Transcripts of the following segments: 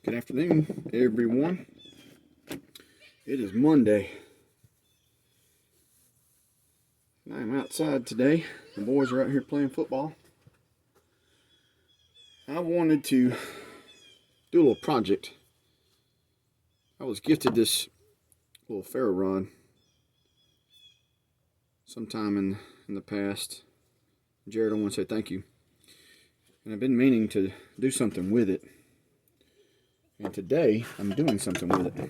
Good afternoon, everyone. It is Monday. I'm outside today. The boys are out here playing football. I wanted to do a little project. I was gifted this little ferro rod sometime in the past. Jared, I want to say thank you. And I've been meaning to do something with it. And today, I'm doing something with it.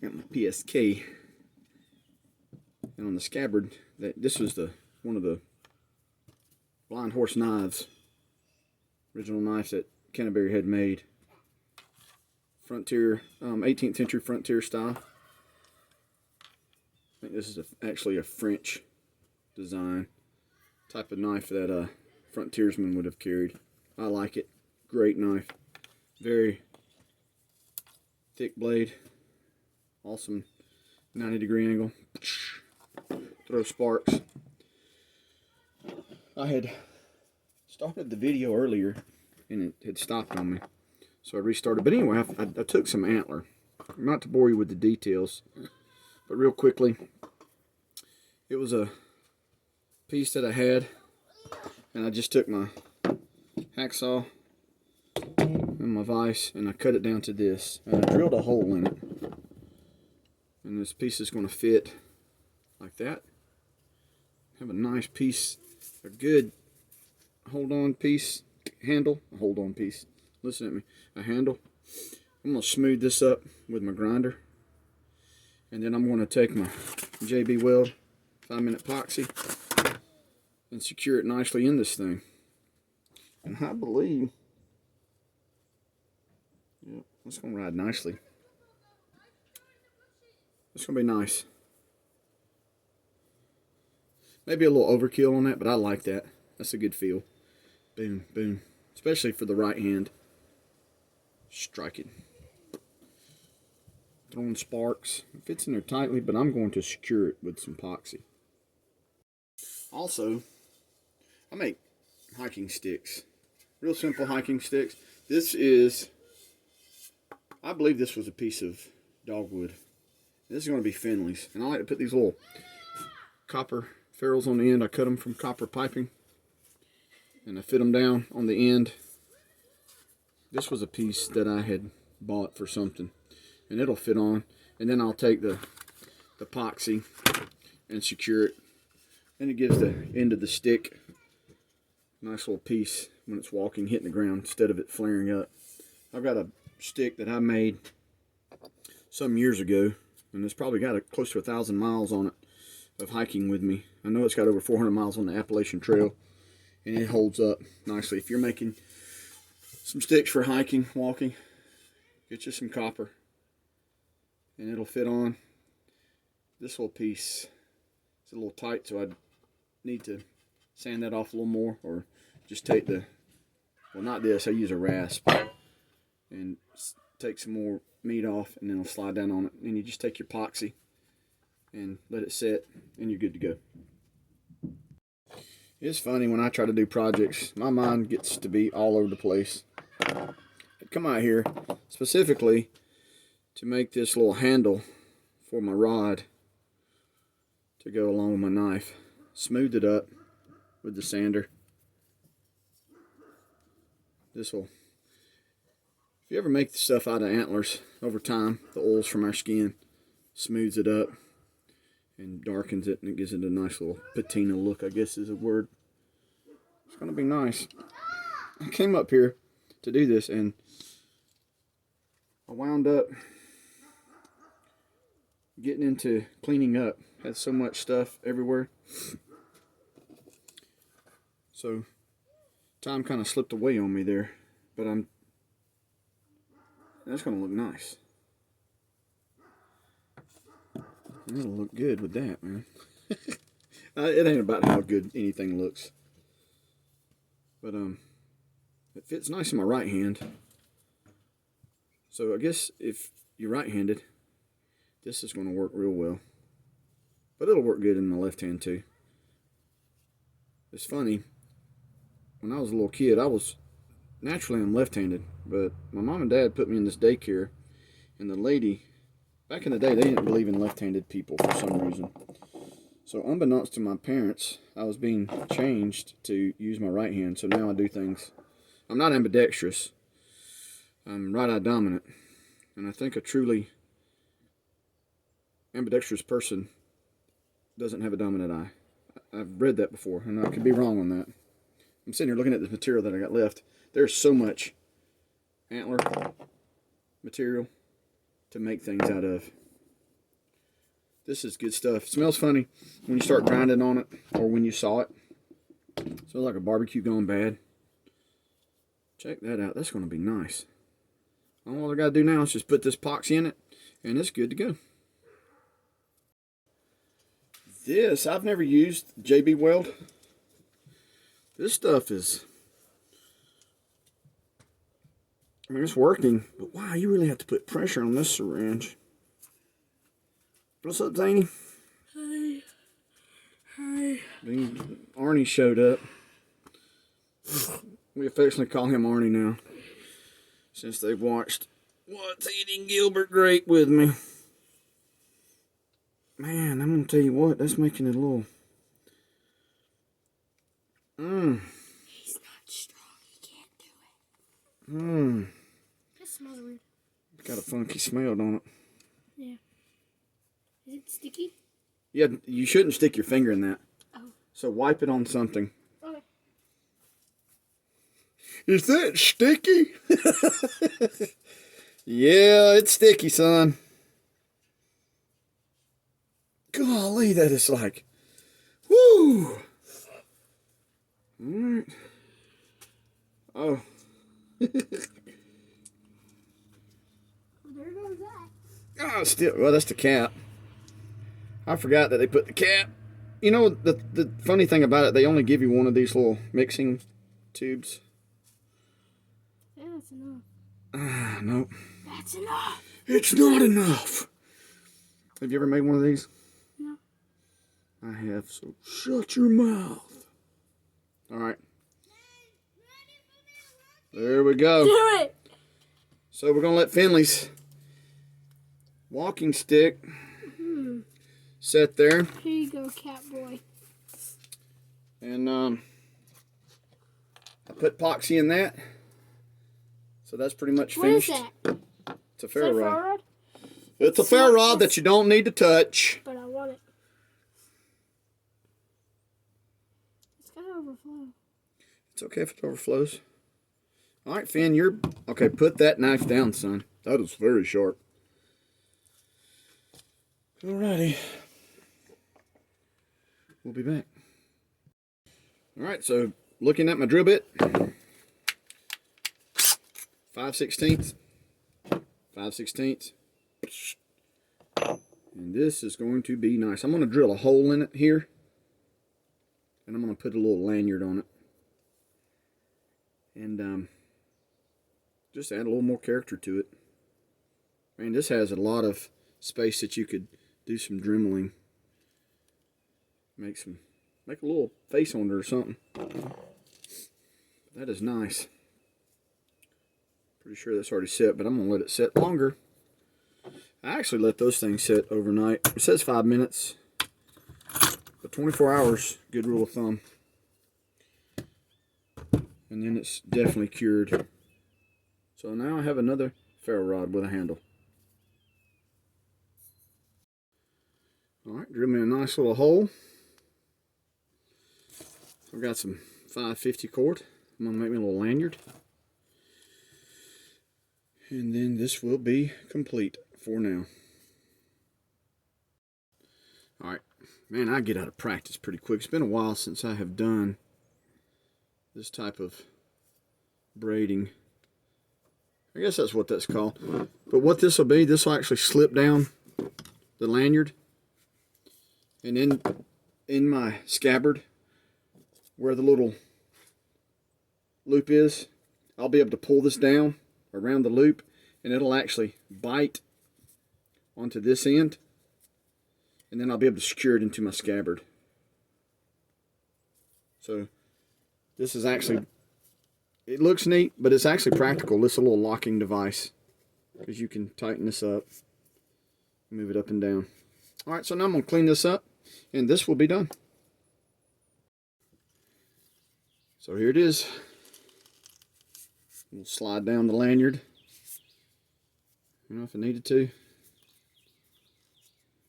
Got my PSK. And on the scabbard, this was one of the blind horse knives. Original knives that Canterbury had made. Frontier, 18th century frontier style. I think this is actually a French design. Type of knife that frontiersmen would have carried. I like it. Great knife. Very thick blade, awesome 90-degree angle, throw sparks. I had started the video earlier and it had stopped on me, so I restarted. But anyway, I took some antler. Not to bore you with the details, but real quickly, it was a piece that I had, and I just took my hacksaw and my vise and I cut it down to this, and I drilled a hole in it, and this piece is going to fit like that. Have a nice piece, a good hold-on piece, handle, a hold-on piece, listen at me, a handle. I'm going to smooth this up with my grinder, and then I'm going to take my JB Weld 5-minute epoxy and secure it nicely in this thing. And I believe it's going to ride nicely. It's going to be nice. Maybe a little overkill on that, but I like that. That's a good feel. Boom, boom. Especially for the right hand. Strike it. Throwing sparks. It fits in there tightly, but I'm going to secure it with some epoxy. Also, I make hiking sticks. Real simple hiking sticks. This is, I believe this was a piece of dogwood. This is going to be Finley's. And I like to put these little copper ferrules on the end. I cut them from copper piping. And I fit them down on the end. This was a piece that I had bought for something. And it'll fit on. And then I'll take the epoxy and secure it. And it gives the end of the stick a nice little piece when it's walking, hitting the ground, instead of it flaring up. I've got a stick that I made some years ago, and it's probably got close to 1,000 miles on it of hiking with me. I know it's got over 400 miles on the Appalachian Trail, and it holds up nicely. If you're making some sticks for hiking, walking, get you some copper, and it'll fit on. This little piece is a little tight, so I need to sand that off a little more, or just take well, not this, I use a rasp, and take some more meat off, and then it'll slide down on it. And you just take your epoxy and let it set, and you're good to go. It's funny when I try to do projects, my mind gets to be all over the place. I come out here specifically to make this little handle for my rod to go along with my knife. Smooth it up with the sander. If you ever make the stuff out of antlers over time, the oils from our skin smooths it up and darkens it, and it gives it a nice little patina look, I guess is a word. It's going to be nice. I came up here to do this, and I wound up getting into cleaning up. Had so much stuff everywhere. So time kind of slipped away on me there, but that's going to look nice. It'll look good with that, man. It ain't about how good anything looks, but it fits nice in my right hand. So I guess if you're right-handed, this is going to work real well, but it'll work good in my left hand too. It's funny, when I was a little kid, I'm left-handed, but my mom and dad put me in this daycare, and the lady, back in the day, they didn't believe in left-handed people for some reason. So unbeknownst to my parents, I was being changed to use my right hand. So now I do things. I'm not ambidextrous. I'm right-eye dominant. And I think a truly ambidextrous person doesn't have a dominant eye. I've read that before, and I could be wrong on that. I'm sitting here looking at the material that I got left. There's so much antler material to make things out of. This is good stuff. It smells funny when you start grinding on it, or when you saw it. It smells like a barbecue gone bad. Check that out. That's going to be nice. All I got to do now is just put this epoxy in it, and it's good to go. This, I've never used JB Weld. This stuff is, I mean, it's working, but wow, you really have to put pressure on this syringe. What's up, Zany? Hi. Hi. Arnie showed up. We affectionately call him Arnie now, since they've watched What's Eating Gilbert Grape with me. Man, I'm going to tell you what, that's making it a little... He's not strong. He can't do it. That smells weird. It's got a funky smell, don't it? Yeah. Is it sticky? Yeah, you shouldn't stick your finger in that. Oh. So wipe it on something. Okay. Is that sticky? Yeah, it's sticky, son. Golly, that is like, whoo! Alright. Oh. Well, there goes that. Oh, still, well, that's the cap. I forgot that they put the cap. You know, the funny thing about it, they only give you one of these little mixing tubes. Yeah, that's enough. Nope. That's enough. It's not enough. Have you ever made one of these? No. I have, so shut your mouth. Alright. There we go. Do it. So we're going to let Finley's walking stick set there. Here you go, cat boy. And I put epoxy in that. So that's pretty much finished. What is that? It's a Is that ferro a rod. ferro rod? It's a ferro rod that you don't need to touch. But I want it. It's gonna overflow. It's okay if it overflows. All right, Finn, you're... Okay, put that knife down, son. That is very sharp. Alrighty. We'll be back. Alright, so looking at my drill bit. 5/16. 5/16. And this is going to be nice. I'm going to drill a hole in it here. And I'm going to put a little lanyard on it. And just add a little more character to it. Man, this has a lot of space that you could do some dremeling. Make a little face on it or something. That is nice. Pretty sure that's already set, but I'm going to let it set longer. I actually let those things set overnight. It says 5 minutes. But 24 hours, good rule of thumb. And then it's definitely cured. So now I have another ferro rod with a handle. Alright, drill me a nice little hole. I've got some 550 cord. I'm going to make me a little lanyard. And then this will be complete for now. Alright, man, I get out of practice pretty quick. It's been a while since I have done this type of braiding. I guess that's what that's called. But what this will be, this will actually slip down the lanyard. And in my scabbard, where the little loop is, I'll be able to pull this down around the loop, and it'll actually bite onto this end, and then I'll be able to secure it into my scabbard. So this is actually it looks neat, but it's actually practical. This is a little locking device, because you can tighten this up, move it up and down. All right, so now I'm going to clean this up, and this will be done. So here it is. We'll slide down the lanyard, if I needed to.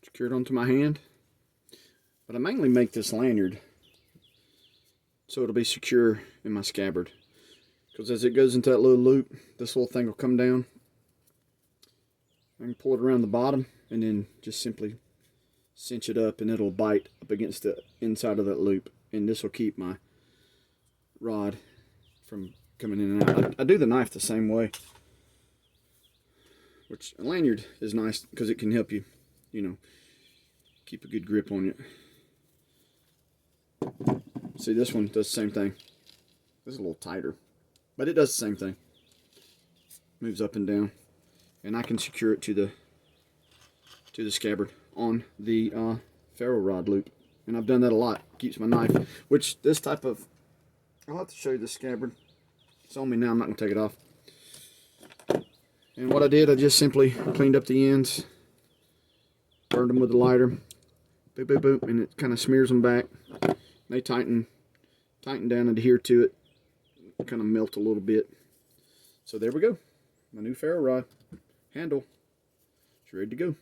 Secure it onto my hand. But I mainly make this lanyard so it'll be secure in my scabbard. Because as it goes into that little loop, this little thing will come down. I can pull it around the bottom and then just simply cinch it up, and it'll bite up against the inside of that loop. And this will keep my rod from coming in and out. I do the knife the same way, which a lanyard is nice because it can help you, keep a good grip on it. See, this one does the same thing. This is a little tighter, but it does the same thing. Moves up and down, and I can secure it to the scabbard on the ferro rod loop, and I've done that a lot. Keeps my knife, which this type of, I'll have to show you the scabbard. It's on me now, I'm not going to take it off. And what I did, I just simply cleaned up the ends, burned them with a lighter, boop, boop, boop, and it kind of smears them back. They tighten down and adhere to it, kind of melt a little bit. So there we go, my new ferro rod handle. It's ready to go.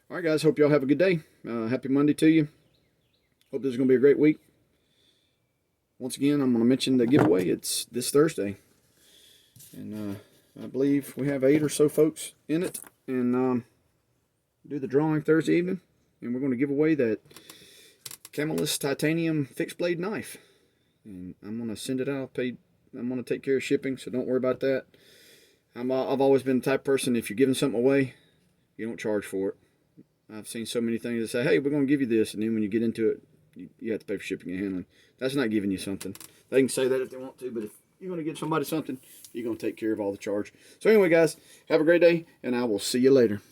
All right, guys, hope y'all have a good day. Happy Monday to you. Hope this is going to be a great week. Once again, I'm going to mention the giveaway. It's this Thursday. And I believe we have 8 or so folks in it. And do the drawing Thursday evening. And we're going to give away that Camelus titanium fixed blade knife. And I'm going to send it out. I'm going to take care of shipping, so don't worry about that. I've always been the type of person, if you're giving something away, you don't charge for it. I've seen so many things that say, hey, we're going to give you this. And then when you get into it, you have to pay for shipping and handling. That's not giving you something. They can say that if they want to, but if you're going to give somebody something, you're going to take care of all the charge. So anyway, guys, have a great day, and I will see you later.